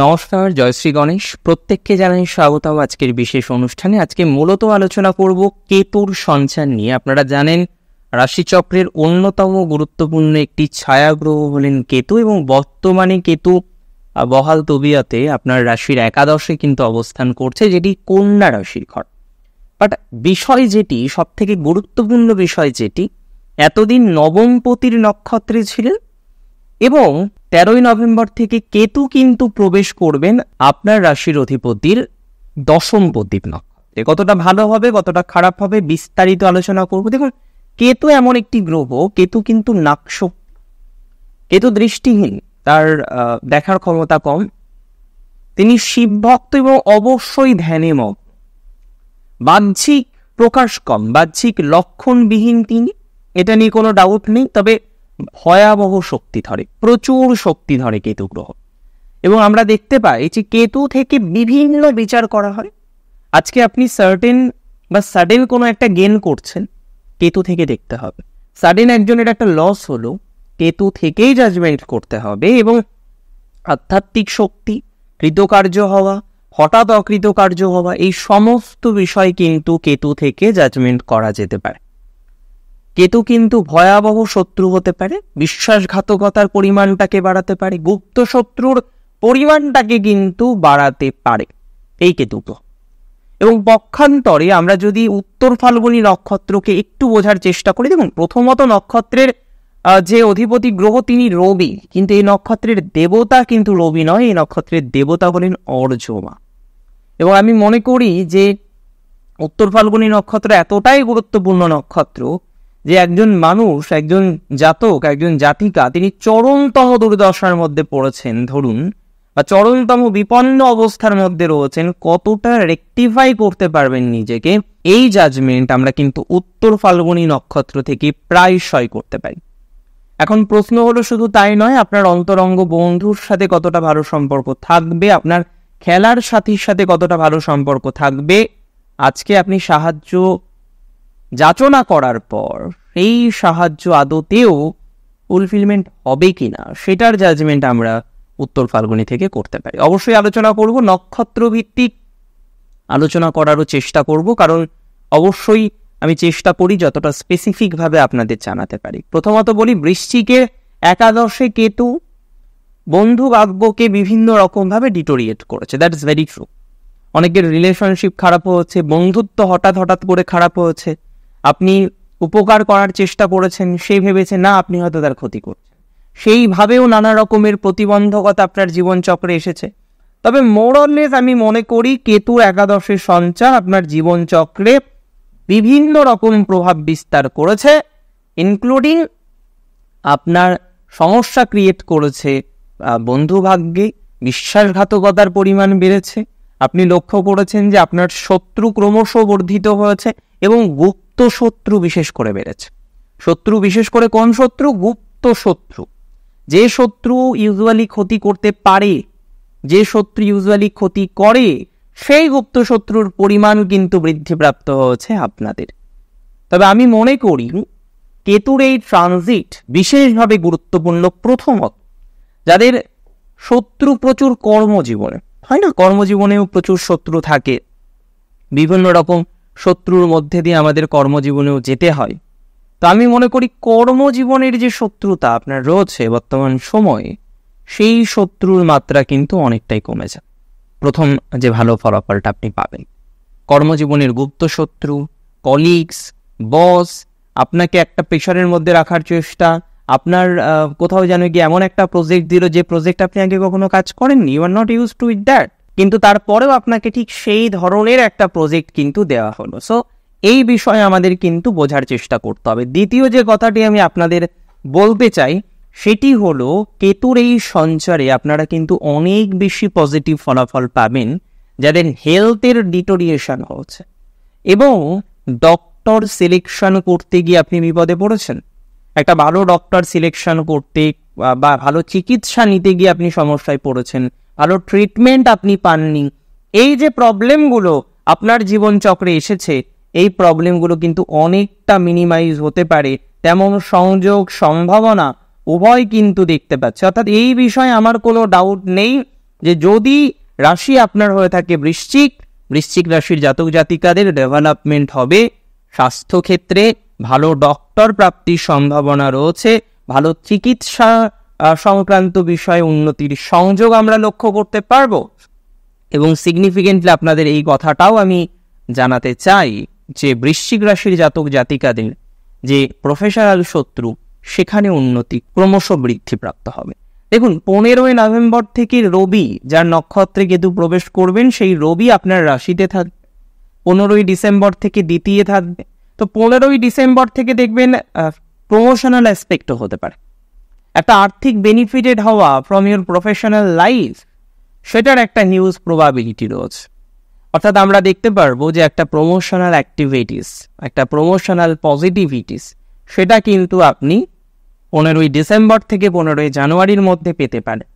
নমস্কার, জয় শ্রী গণেশ। প্রত্যেককে জানাই স্বাগতম আজকের বিশেষ অনুষ্ঠানে। আজকে মূলত আলোচনা করব কেতুর সঞ্চার নিয়ে। আপনারা জানেন রাশিচক্রের অন্যতম গুরুত্বপূর্ণ একটি ছায়াগ্রহ হলেন কেতু, এবং বর্তমানে কেতু বহাল তবিয়তে আপনার রাশির একাদশে কিন্তু অবস্থান করছে, যেটি কন্যা রাশির ঘর। বাট বিষয় যেটি সব থেকে গুরুত্বপূর্ণ বিষয়, যেটি এতদিন নবমপতির নক্ষত্রে ছিলেন, এবং 13ই নভেম্বর থেকে কেতু কিন্তু প্রবেশ করবেন আপনার রাশির অধিপতির দশমপতির নক্ষত্রে। কতটা ভালো হবে, কতটা খারাপ হবে, বিস্তারিত আলোচনা করব। দেখুন, কেতু এমন একটি গ্রহ, কেতু কিন্তু নাকশক্তি, কেতু দৃষ্টিহীন, তার দেখার ক্ষমতা কম, তিনি শিবভক্ত এবং অবশ্যই ধ্যানে মগ্ন। বাহ্যিক প্রকাশ কম, বাহ্যিক লক্ষণবিহীন তিনি, এটা নিয়ে কোনো ডাউট নেই। তবে ভয়াবহ শক্তি ধরে, প্রচুর শক্তি ধরে কেতু গ্রহ। এবং আমরা দেখতে পাই যে কেতু থেকে বিভিন্ন বিচার করা হয়। আজকে আপনি সাডেন কোনো একটা গেন করছেন, কেতু থেকে দেখতে হবে। সাডেন একজনের একটা লস হলো, কেতু থেকেই জাজমেন্ট করতে হবে। এবং আধ্যাত্মিক শক্তি, কৃতকার্য হওয়া, হঠাৎ অকৃতকার্য হওয়া, এই সমস্ত বিষয় কিন্তু কেতু থেকে জাজমেন্ট করা যেতে পারে। কেতু কিন্তু ভয়াবহ শত্রু হতে পারে, বিশ্বাসঘাতকতার পরিমাণটাকে বাড়াতে পারে, গুপ্ত শত্রুর পরিমাণটাকে কিন্তু বাড়াতে পারে এই কেতু গ্রহ। এবং পক্ষান্তরে আমরা যদি উত্তর ফাল্গুনী নক্ষত্রকে একটু বোঝার চেষ্টা করি, দেখুন, প্রথমত নক্ষত্রের যে অধিপতি গ্রহ তিনি রবি, কিন্তু এই নক্ষত্রের দেবতা কিন্তু রবি নয়, এই নক্ষত্রের দেবতা হলেন অর্যমা। এবং আমি মনে করি যে উত্তর ফাল্গুনী নক্ষত্র এতটাই গুরুত্বপূর্ণ নক্ষত্র যে একজন মানুষ, একজন জাতক, একজন জাতিকা, তিনি চরমতম দুর্দশার মধ্যে পড়েছেন ধরুন, বা চরমতম বিপন্ন অবস্থার মধ্যে রয়েছেন, কতটা রেকটিফাই করতে পারবেন নিজেকে, এই জাজমেন্ট আমরা কিন্তু উত্তর ফাল্গুনী নক্ষত্র থেকে প্রায়শই করতে পারি। এখন প্রশ্ন হলো, শুধু তাই নয়, আপনার অন্তরঙ্গ বন্ধুর সাথে কতটা ভালো সম্পর্ক থাকবে, আপনার খেলার সাথীর সাথে কতটা ভালো সম্পর্ক থাকবে। আজকে আপনি সাহায্য যাচনা করার পর এই সাহায্য আদতেও ফুলফিলমেন্ট হবে কিনা, সেটার জাজমেন্ট আমরা উত্তর ফাল্গুনী থেকে করতে পারি। অবশ্যই আলোচনা করব, নক্ষত্র ভিত্তিক আলোচনা করারও চেষ্টা করব, কারণ অবশ্যই আমি চেষ্টা করি যতটা স্পেসিফিকভাবে আপনাদের জানাতে পারি। প্রথমত বলি, বৃশ্চিকের একাদশে কেতু বন্ধু ভাগ্যকে বিভিন্ন রকমভাবে ডিটোরিয়েট করেছে। That is very true. অনেকের রিলেশনশিপ খারাপ হয়েছে, বন্ধুত্ব হঠাৎ করে খারাপ হয়েছে। আপনি উপকার করার চেষ্টা করেছেন, সে ভেবেছে না আপনি হয়তো তার ক্ষতি করছেন, সেইভাবেও নানা রকমের প্রতিবন্ধকতা আপনার জীবনচক্রে এসেছে। তবে মোরলেস আমি মনে করি কেতুর একাদশের সঞ্চার আপনার জীবনচক্রে বিভিন্ন রকম প্রভাব বিস্তার করেছে, ইনক্লুডিং আপনার সমস্যা ক্রিয়েট করেছে বন্ধু ভাগ্যে, বিশ্বাসঘাতকতার পরিমাণ বেড়েছে। আপনি লক্ষ্য করেছেন যে আপনার শত্রু ক্রমশ বর্ধিত হয়েছে, এবং গুপ্ত শত্রু বিশেষ করে বেড়েছে। শত্রু বিশেষ করে কোন শত্রু? গুপ্ত শত্রু। যে শত্রু ইউজুয়ালি ক্ষতি করতে পারে, যে শত্রু ইউজুয়ালি ক্ষতি করে, সেই গুপ্ত শত্রুর পরিমাণ কিন্তু বৃদ্ধিপ্রাপ্ত হয়েছে আপনাদের। তবে আমি মনে করি কেতুর এই ট্রানজিট বিশেষভাবে গুরুত্বপূর্ণ। প্রথমত, যাদের শত্রু প্রচুর কর্মজীবনে, হয় না, কর্মজীবনেও প্রচুর শত্রু থাকে, বিভিন্ন রকম শত্রুর মধ্যে দিয়ে আমাদের কর্মজীবনেও যেতে হয়। তো আমি মনে করি কর্মজীবনের যে শত্রুতা আপনার রয়েছে বর্তমান সময়ে, সেই শত্রুর মাত্রা কিন্তু অনেকটাই কমে যায়। প্রথম যে ভালো ফলাফলটা আপনি পাবেন, কর্মজীবনের গুপ্ত শত্রু, কলিগস, বস, আপনাকে একটা প্রেশারের মধ্যে রাখার চেষ্টা, আপনার কোথাও যেন গিয়ে এমন একটা প্রজেক্ট দিল, যে প্রজেক্ট আপনি আগে কখনো কাজ করেননি, you are not use to it that, কিন্তু তারপরেও আপনাকে ঠিক সেই ধরনের একটা প্রজেক্ট কিন্তু দেওয়া হলো। সো এই বিষয়ে আমাদের কিন্তু বোঝার চেষ্টা করতে হবে। দ্বিতীয় যে কথাটি আমি আপনাদের বলতে চাই, সেটি হলো কেতুর এই সঞ্চারে আপনারা কিন্তু অনেক বেশি পজিটিভ ফলাফল পাবেন যাদের হেলথের ডিটোরিয়েশন হচ্ছে, এবং ডক্টর সিলেকশন করতে গিয়ে আপনি বিপদে পড়েছেন। একটা ভালো ডক্টর সিলেকশন করতে বা ভালো চিকিৎসা নিতে গিয়ে আপনি সমস্যায় পড়েছেন, ভালো ট্রিটমেন্ট আপনি পাননি। এই যে প্রবলেমগুলো আপনার জীবনচক্রে এসেছে, এই প্রবলেমগুলো কিন্তু অনেকটা মিনিমাইজ হতে পারে, তেমন সংযোগ সম্ভাবনা উভয় কিন্তু দেখতে পাচ্ছে। অর্থাৎ এই বিষয়ে আমার কোনো ডাউট নেই যে যদি রাশি আপনার হয়ে থাকে বৃশ্চিক রাশির জাতক জাতিকাদের ডেভেলপমেন্ট হবে, স্বাস্থ্যক্ষেত্রে ভালো ডক্টর প্রাপ্তির সম্ভাবনা রয়েছে, ভালো চিকিৎসা সংক্রান্ত বিষয়ে উন্নতির সংযোগ আমরা লক্ষ্য করতে পারবো। এবং সিগনিফিকেন্টলি আপনাদের এই কথাটাও আমি জানাতে চাই যে বৃশ্চিক রাশির জাতক জাতিকাদের যে প্রফেশনাল শত্রু, সেখানে উন্নতি ক্রমশ বৃদ্ধিপ্রাপ্ত হবে। দেখুন, 15ই নভেম্বর থেকে রবি, যার নক্ষত্রে কেতু প্রবেশ করবেন, সেই রবি আপনার রাশিতে থাকবে। 15ই ডিসেম্বর থেকে দ্বিতীয় থাকবে। তো 15ই ডিসেম্বর থেকে দেখবেন প্রমোশনাল অ্যাসপেক্টও হতে পারে, একটা আর্থিক বেনিফিটেড হওয়া ফ্রম ইউর প্রফেশনাল লাইফ, সেটার একটা হিউজ প্রবাবিলিটি রয়েছে। অর্থাৎ আমরা দেখতে পারবো যে একটা প্রমোশনাল অ্যাক্টিভিটিস, একটা প্রমোশনাল পজিটিভিটিস, সেটা কিন্তু আপনি 15ই ডিসেম্বর থেকে 15ই জানুয়ারির মধ্যে পেতে পারেন।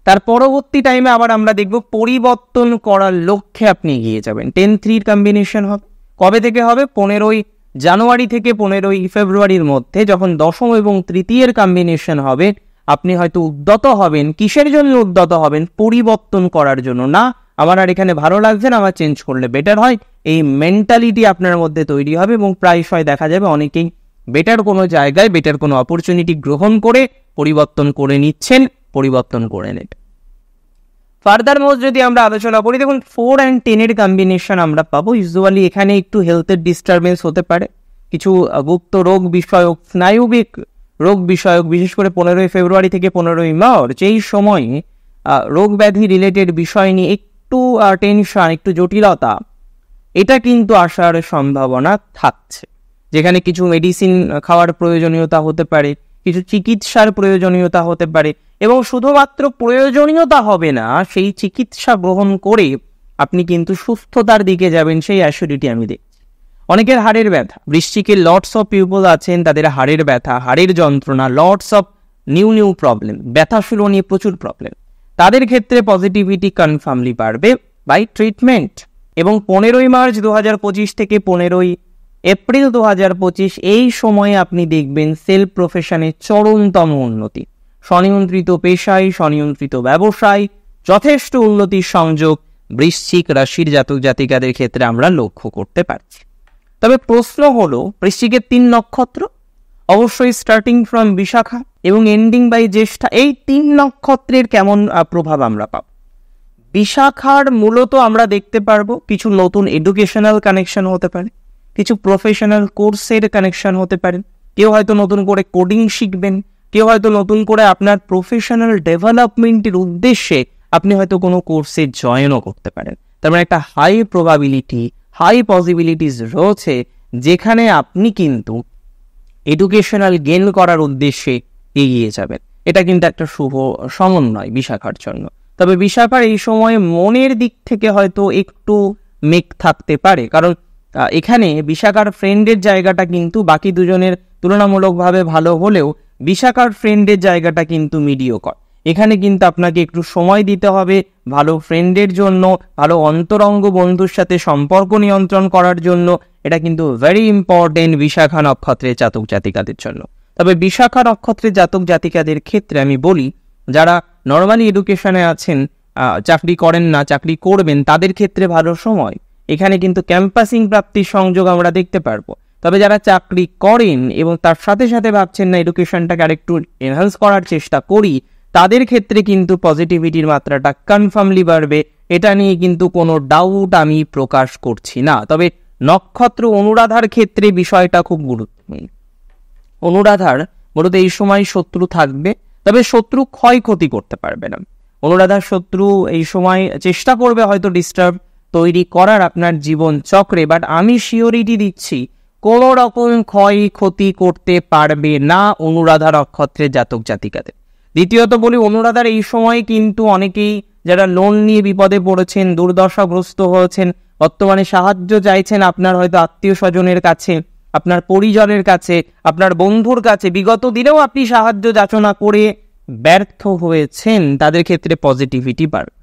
তার পরবর্তী টাইমে আবার আমরা দেখব পরিবর্তন করার লক্ষ্যে আপনি এগিয়ে যাবেন। 10-3 কম্বিনেশন হবে। কবে থেকে হবে? 15ই জানুয়ারি থেকে 15ই ফেব্রুয়ারির মধ্যে, যখন দশম এবং তৃতীয়ের কম্বিনেশন হবে, আপনি হয়তো উদ্যত হবেন। কিসের জন্য উদ্যত হবেন? পরিবর্তন করার জন্য। না, আমার আর এখানে ভালো লাগছে না, আমার চেঞ্জ করলে বেটার হয়, এই মেন্টালিটি আপনার মধ্যে তৈরি হবে। এবং প্রায়শই দেখা যাবে অনেকেই বেটার কোনো জায়গায়, বেটার কোনো অপরচুনিটি গ্রহণ করে পরিবর্তন করে নিচ্ছেন, পরিবর্তন করে নেবেন। ফার্দার মোস্ট যদি আমরা আলোচনা করি, দেখুন 4 and 10-এর কম্বিনেশন আমরা পাবো। ইউজুয়ালি এখানে একটু হেলথের ডিস্টারবেন্স হতে পারে, কিছু গুপ্ত রোগ বিষয়ক, স্নায়ুবিক রোগ বিষয়ক, বিশেষ করে 15ই ফেব্রুয়ারি থেকে 15ই মার্চ, এই সময়ে রোগ ব্যাধি রিলেটেড বিষয় নিয়ে একটু টেনশন, একটু জটিলতা, এটা কিন্তু আসার সম্ভাবনা থাকছে। যেখানে কিছু মেডিসিন খাওয়ার প্রয়োজনীয়তা হতে পারে, কিছু চিকিৎসার প্রয়োজনীয়তা হতে পারে। এবং শুধুমাত্র প্রয়োজনীয়তা হবে না, সেই চিকিৎসা গ্রহণ করে আপনি কিন্তু সুস্থতার দিকে যাবেন, সেই অ্যাসিউরিটি আমি দেখছি। অনেকের হাড়ের ব্যথা, বৃশ্চিকের লটস অফ পিপল আছেন, তাদের হাড়ের ব্যথা, হাড়ের যন্ত্রণা, লটস অফ নিউ প্রবলেম, ব্যথা শুরু নিয়ে প্রচুর প্রবলেম, তাদের ক্ষেত্রে পজিটিভিটি কনফার্মলি বাড়বে বাই ট্রিটমেন্ট। এবং 15ই মার্চ 2025 থেকে 15ই এপ্রিল 2025, এই সময়ে আপনি দেখবেন সেলফ প্রফেশনের চরমতম উন্নতি। স্বনিয়ন্ত্রিত পেশায়, স্বনিয়ন্ত্রিত ব্যবসায় যথেষ্ট উন্নতির সংযোগ বৃশ্চিক রাশির জাতক জাতিকাদের ক্ষেত্রে আমরা লক্ষ্য করতে পারছি। তবে প্রশ্ন হলো, বৃশ্চিকের 3 নক্ষত্র, অবশ্যই স্টার্টিং ফ্রম বিশাখা এবং এন্ডিং বাই জ্যেষ্ঠা, এই 3 নক্ষত্রের কেমন প্রভাব আমরা পাব? বিশাখার মূলত আমরা দেখতে পারবো কিছু নতুন এডুকেশনাল কানেকশন হতে পারে, কিছু প্রফেশনাল কোর্সের কানেকশন হতে পারে। কেউ হয়তো নতুন করে কোডিং শিখবেন, কেউ হয়তো নতুন করে আপনার প্রফেশনাল ডেভেলপমেন্টের উদ্দেশ্যে আপনি হয়তো কোনো কোর্সে জয়েনও করতে পারেন। তার মানে একটা হাই প্রবাবিলিটি, হাই পসিবিলিটিস রয়েছে যেখানে আপনি কিন্তু এডুকেশনাল গেইন করার উদ্দেশ্যে এগিয়ে যাবেন। এটা কিন্তু একটা শুভ সমন্বয় বিশাখার জন্য। তবে বিশাখার এই সময়ে মনের দিক থেকে হয়তো একটু মেঘ থাকতে পারে, কারণ এখানে বিশাখার ফ্রেন্ডের জায়গাটা কিন্তু বাকি দুজনের তুলনামূলকভাবে ভালো হলেও বিশাখার ফ্রেন্ডের জায়গাটা কিন্তু মিডিওকর। এখানে কিন্তু আপনাকে একটু সময় দিতে হবে ভালো ফ্রেন্ডের জন্য, ভালো অন্তরঙ্গ বন্ধুর সাথে সম্পর্ক নিয়ন্ত্রণ করার জন্য। এটা কিন্তু ভেরি ইম্পর্টেন্ট বিশাখা নক্ষত্রের জাতক জাতিকাদের জন্য। তবে বিশাখা নক্ষত্রের জাতক জাতিকাদের ক্ষেত্রে আমি বলি, যারা নর্মালি এডুকেশনে আছেন, চাকরি করেন না, চাকরি করবেন, তাদের ক্ষেত্রে ভালো সময়। এখানে কিন্তু ক্যাম্পাসিং প্রাপ্তির সংযোগ আমরা দেখতে পারবো। তবে যারা চাকরি করেন এবং তার সাথে সাথে ভাবছেন না এডুকেশনটাকে আরেকটু এনহান্স করার চেষ্টা করি, তাদের ক্ষেত্রে কিন্তু পজিটিভিটির মাত্রাটা কনফার্মলি বাড়বে। এটা নিয়ে কিন্তু কোনো ডাউট আমি প্রকাশ করছি না। তবে নক্ষত্র অনুরাধার ক্ষেত্রে বিষয়টা খুব গুরুত্বপূর্ণ। অনুরাধার মূলত এই সময় শত্রু থাকবে, তবে শত্রু ক্ষয়ক্ষতি করতে পারবে না। অনুরাধার শত্রু এই সময় চেষ্টা করবে হয়তো ডিস্টার্ব তৈরি করার আপনার জীবন চক্রে, বাট আমি সিওরিটি দিচ্ছি কোনো রকম ক্ষয়ক্ষতি করতে পারবে না অনুরাধা নক্ষত্রের জাতক জাতিকাদের। দ্বিতীয়ত বলি, অনুরাধার এই সময় কিন্তু অনেকেই যারা লোন নিয়ে বিপদে পড়েছেন, দুর্দশাগ্রস্ত হয়েছেন, বর্তমানে সাহায্য চাইছেন আপনার হয়তো আত্মীয় স্বজনের কাছে, আপনার পরিজনের কাছে, আপনার বন্ধুর কাছে, বিগত দিনেও আপনি সাহায্য যাচনা করে ব্যর্থ হয়েছেন, তাদের ক্ষেত্রে পজিটিভিটি বাড়বে।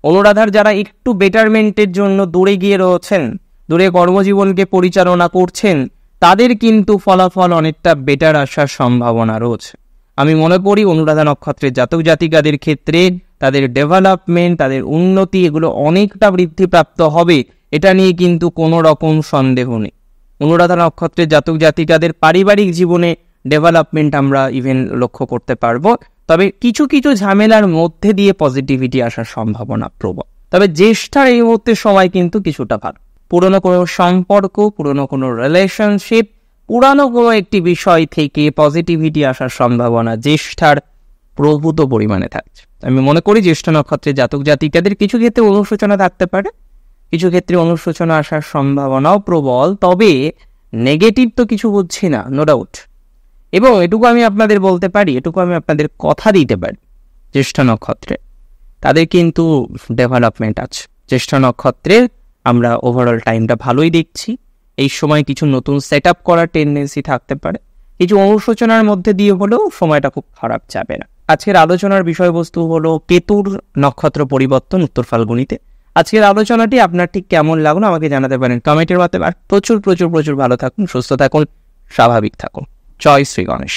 অনুরাধার যারা একটু বেটারমেন্টের জন্য দূরে গিয়ে রয়েছেন, দূরে কর্মজীবনকে পরিচালনা করছেন, তাদের কিন্তু ফলাফল অনেকটা বেটার আসার সম্ভাবনা রয়েছে। আমি মনে করি অনুরাধা নক্ষত্রের জাতক জাতিকাদের ক্ষেত্রে তাদের ডেভেলপমেন্ট, তাদের উন্নতি এগুলো অনেকটা বৃদ্ধিপ্রাপ্ত হবে, এটা নিয়ে কিন্তু কোনো রকম সন্দেহ নেই। অনুরাধা নক্ষত্রের জাতক জাতিকাদের পারিবারিক জীবনে ডেভেলপমেন্ট আমরা ইভেন লক্ষ্য করতে পারবো। তবে কিছু কিছু ঝামেলার মধ্যে দিয়ে পজিটিভিটি আসার সম্ভাবনা প্রবল। তবে জ্যেষ্ঠার এই মুহূর্তে সময় কিন্তু কিছুটা ভালো। পুরনো কোনো সম্পর্ক, পুরনো কোনো রিলেশনশিপ, পুরানো কোনো একটি বিষয় থেকে পজিটিভিটি আসার সম্ভাবনা জ্যেষ্ঠার প্রভূত পরিমাণে থাকছে। আমি মনে করি জ্যেষ্ঠ নক্ষত্রের জাতক জাতিকাদের কিছু ক্ষেত্রে অনুশোচনা থাকতে পারে, কিছু ক্ষেত্রে অনুশোচনা আসার সম্ভাবনাও প্রবল। তবে নেগেটিভ তো কিছু বুঝছি না, নো ডাউট। এবং এটুকু আমি আপনাদের বলতে পারি, এটুকু আমি আপনাদের কথা দিতে পারি, জ্যেষ্ঠ নক্ষত্রে তাদের কিন্তু ডেভেলপমেন্ট আছে। জ্যেষ্ঠ নক্ষত্রের আমরা ওভারঅল টাইমটা ভালোই দেখছি। এই সময় কিছু নতুন সেট আপ করার টেন্ডেন্সি থাকতে পারে, কিছু অনুশোচনার মধ্যে দিয়ে হলেও সময়টা খুব খারাপ যাবে না। আজকের আলোচনার বিষয়বস্তু হলো কেতুর নক্ষত্র পরিবর্তন উত্তর ফাল্গুনিতে। আজকের আলোচনাটি আপনার ঠিক কেমন লাগলো আমাকে জানাতে পারেন কমেন্টের মাধ্যমে। আর প্রচুর প্রচুর প্রচুর ভালো থাকুন, সুস্থ থাকুন, স্বাভাবিক থাকুন। জয় শ্রী গণেশ।